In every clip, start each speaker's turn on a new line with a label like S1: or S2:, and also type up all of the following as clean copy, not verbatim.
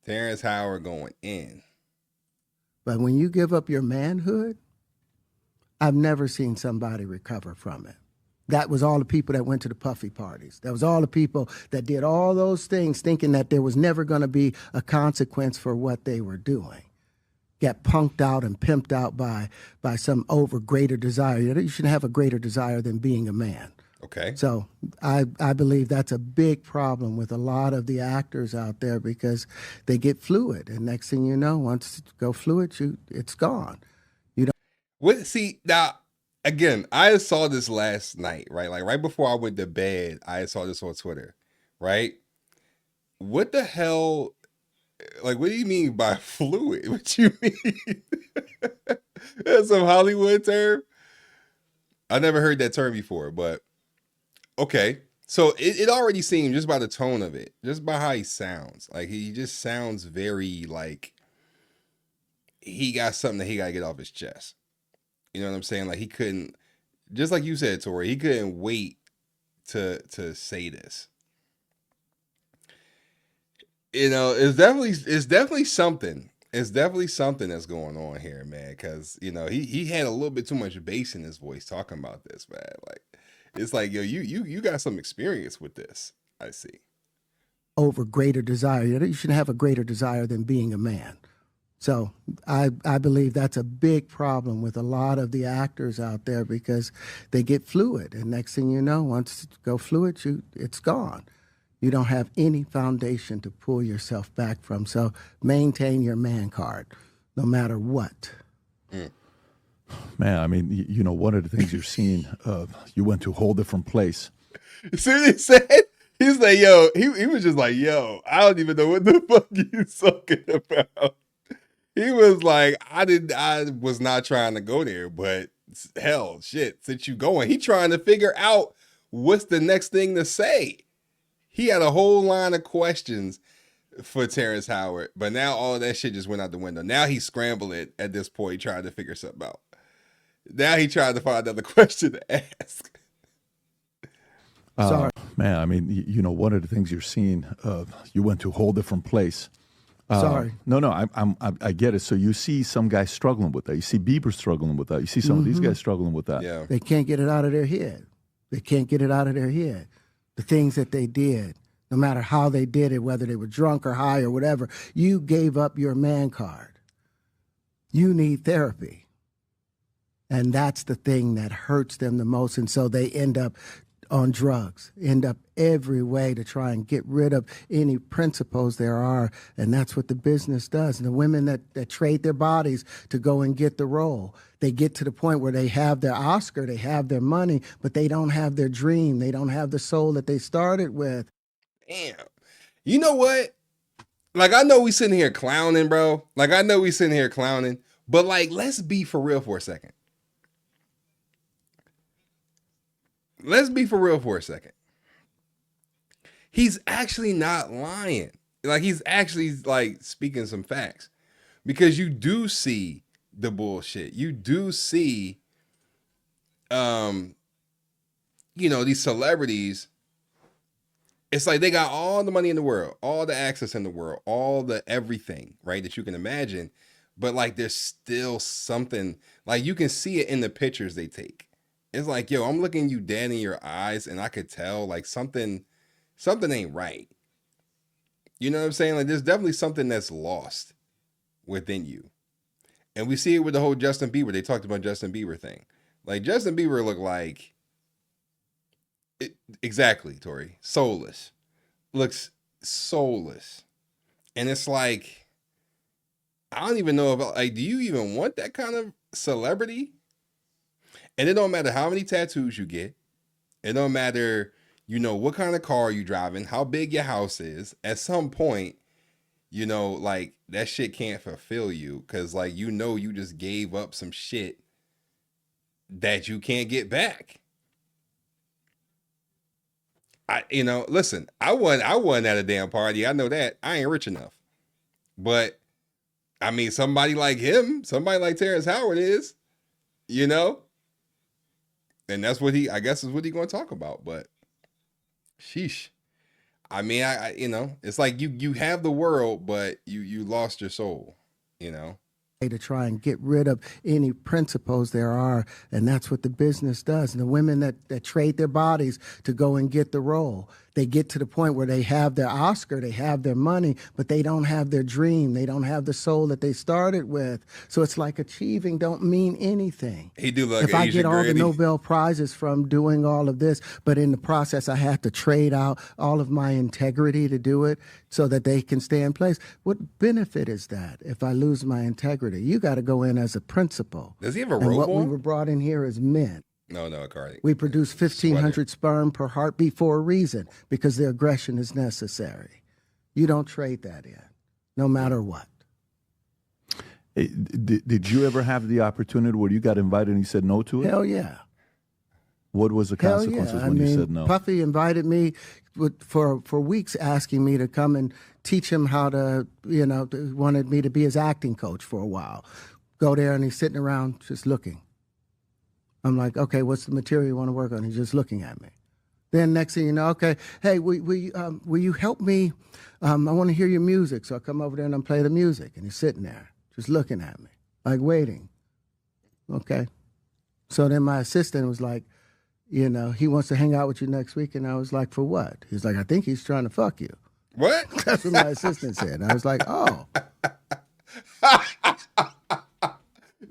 S1: Terrence Howard going in.
S2: But when you give up your manhood, I've never seen somebody recover from it. That was all the people that went to the puffy parties. That was all the people that did all those things thinking that there was never going to be a consequence for what they were doing. Get punked out and pimped out by some over greater desire. You shouldn't have a greater desire than being a man.
S1: Okay.
S2: So I believe that's a big problem with a lot of the actors out there because they get fluid. And next thing you know, once you go fluid, it's gone. You don't.
S1: What? See now. Again, I saw this last night, right? Like right before I went to bed, I saw this on Twitter, right? What the hell? Like, what do you mean by fluid? What you mean? That's some Hollywood term. I never heard that term before, but okay. So it already seemed just by the tone of it, just by how he sounds, like he just sounds very like he got something that he got to get off his chest. You know what I'm saying? Like he couldn't, just like you said, Tori, he couldn't wait to say this. You know, it's definitely something. It's definitely something that's going on here, man. Because he had a little bit too much bass in his voice talking about this, man. Like it's like yo, you got some experience with this. I see.
S2: Over greater desire. You shouldn't have a greater desire than being a man. So I believe that's a big problem with a lot of the actors out there because they get fluid. And next thing you know, once you go fluid, it's gone. You don't have any foundation to pull yourself back from. So maintain your man card, no matter what.
S3: Man, I mean, one of the things you're seeing, you went to a whole different place.
S1: See what he said? He's like, yo, he was just like, yo, I don't even know what the fuck you talking about. He was like, I was not trying to go there, but hell, shit, since you going, he trying to figure out what's the next thing to say. He had a whole line of questions for Terrence Howard, but now all that shit just went out the window. Now he's scrambling at this point, trying to figure something out. Now he tried to find another question to ask.
S2: Sorry.
S3: Man, I mean, one of the things you're seeing, you went to a whole different place.
S2: Sorry.
S3: No, I get it. So you see some guys struggling with that. You see Bieber struggling with that. You see some of these guys struggling with that.
S1: Yeah.
S2: They can't get it out of their head. They can't get it out of their head. The things that they did, no matter how they did it, whether they were drunk or high or whatever, you gave up your man card. You need therapy. And that's the thing that hurts them the most. And so they end up on drugs, end up every way to try and get rid of any principles there are. And that's what the business does. And the women that trade their bodies to go and get the role, they get to the point where they have their Oscar, they have their money, but they don't have their dream. They don't have the soul that they started with.
S1: Damn. You know what? Like, I know we sitting here clowning, bro. Like, I know we sitting here clowning, but like, let's be for real for a second. Let's be for real for a second. He's actually not lying. Like, he's actually like speaking some facts, because you do see the bullshit. You do see, these celebrities. It's like they got all the money in the world, all the access in the world, all the everything, right, that you can imagine. But like, there's still something, like you can see it in the pictures they take. It's like, yo, I'm looking you dead in your eyes, and I could tell like something ain't right. You know what I'm saying? Like, there's definitely something that's lost within you. And we see it with the whole Justin Bieber. They talked about Justin Bieber thing. Like, Justin Bieber looked like, exactly, Tori, soulless. Looks soulless. And it's like, I don't even know about, like, do you even want that kind of celebrity? And it don't matter how many tattoos you get. It don't matter, what kind of car you driving, how big your house is. At some point, like, that shit can't fulfill you, because like, you just gave up some shit that you can't get back. Listen, I won at a damn party. I know that. I ain't rich enough. But I mean, somebody like him, somebody like Terrence Howard is, and that's what I guess is what he going to talk about. But sheesh, I mean, you know, it's like you have the world, but you lost your soul, you know.
S2: To try and get rid of any principles there are, and that's what the business does. And the women that trade their bodies to go and get the role, they get to the point where they have their Oscar, they have their money, but they don't have their dream, they don't have the soul that they started with. So it's like achieving don't mean anything.
S1: He do like
S2: if I get all the Nobel Prizes from doing all of this, but in the process I have to trade out all of my integrity to do it so that they can stay in place. What benefit is that if I lose my integrity? You got to go in as a principal.
S1: Does he have a
S2: and
S1: robe
S2: what we
S1: on?
S2: were brought in here as men.
S1: No, Cardi.
S2: We produce 1,500 sperm per heartbeat for a reason, because the aggression is necessary. You don't trade that in, no matter what.
S3: Did you ever have the opportunity where you got invited and you said no to it?
S2: Hell yeah.
S3: What was the consequences when you said no?
S2: Puffy invited me for weeks, asking me to come and teach him how to, wanted me to be his acting coach for a while. Go there and he's sitting around just looking. I'm like, okay, what's the material you want to work on? He's just looking at me. Then next thing you know, okay, hey, will you help me? I want to hear your music. So I come over there and I play the music. And he's sitting there just looking at me, like waiting. Okay. So then my assistant was like, he wants to hang out with you next week. And I was like, for what? He's like, I think he's trying to fuck you.
S1: What?
S2: That's what my assistant said. And I was like, oh.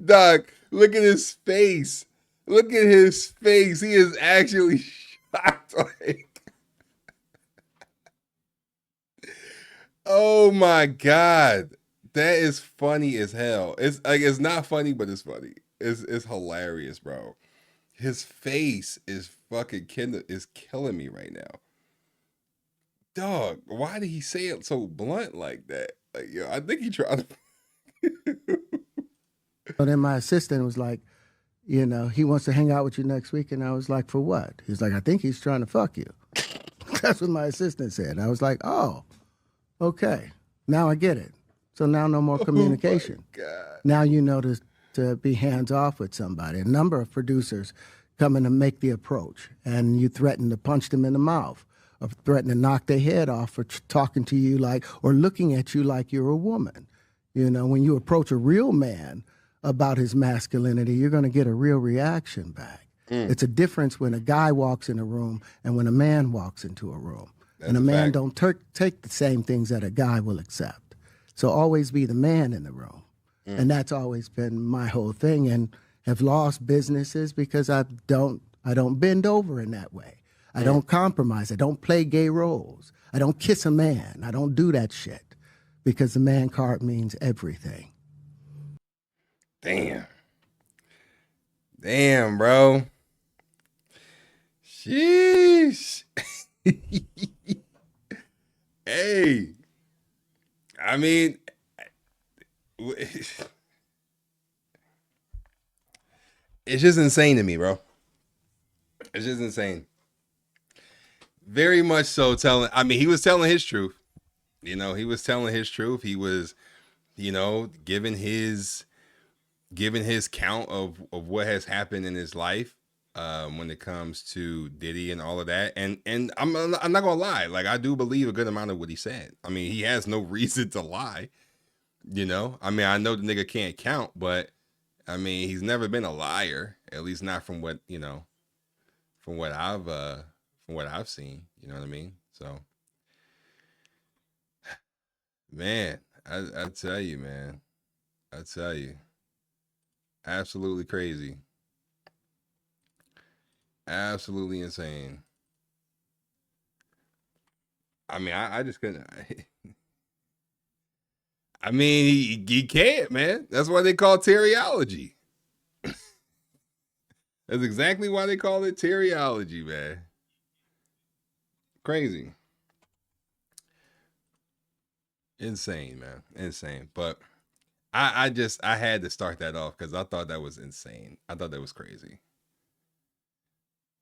S1: Doug, look at his face. Look at his face. He is actually shocked. Like, oh my God. That is funny as hell. It's like, it's not funny, but it's funny. It's hilarious, bro. His face is fucking killing me right now. Dog, why did he say it so blunt like that? Like, I think he tried to.
S2: So then my assistant was like, he wants to hang out with you next week. And I was like, for what? He's like, I think he's trying to fuck you. That's what my assistant said. And I was like, oh, okay. Now I get it. So now no more communication.
S1: Oh my God.
S2: Now you know to be hands off with somebody. A number of producers come in and make the approach, and you threaten to punch them in the mouth, or threaten to knock their head off for talking to you or looking at you like you're a woman. When you approach a real man about his masculinity, you're going to get a real reaction back. It's a difference when a guy walks in a room and when a man walks into a room. And a man don't take the same things that a guy will accept. So always be the man in the room. And that's always been my whole thing, and have lost businesses because I don't bend over in that way. I don't compromise. I don't play gay roles. I don't kiss a man. I don't do that shit, because the man card means everything.
S1: Damn, bro. Sheesh. Hey, I mean, it's just insane to me, bro. It's just insane. Very much so he was telling his truth. He was telling his truth. He was, giving his count of what has happened in his life when it comes to Diddy and all of that. And I'm not gonna lie, like, I do believe a good amount of what he said. I mean, he has no reason to lie. I know the nigga can't count, but I mean, he's never been a liar, at least not from what I've seen. You know what I mean? So, man, I tell you, man. I tell you. Absolutely crazy. Absolutely insane. I mean, I just couldn't. I mean, he can't, man. That's why they call it teriology. That's exactly why they call it teriology, man. Crazy. Insane, man. Insane. But I had to start that off because I thought that was insane. I thought that was crazy.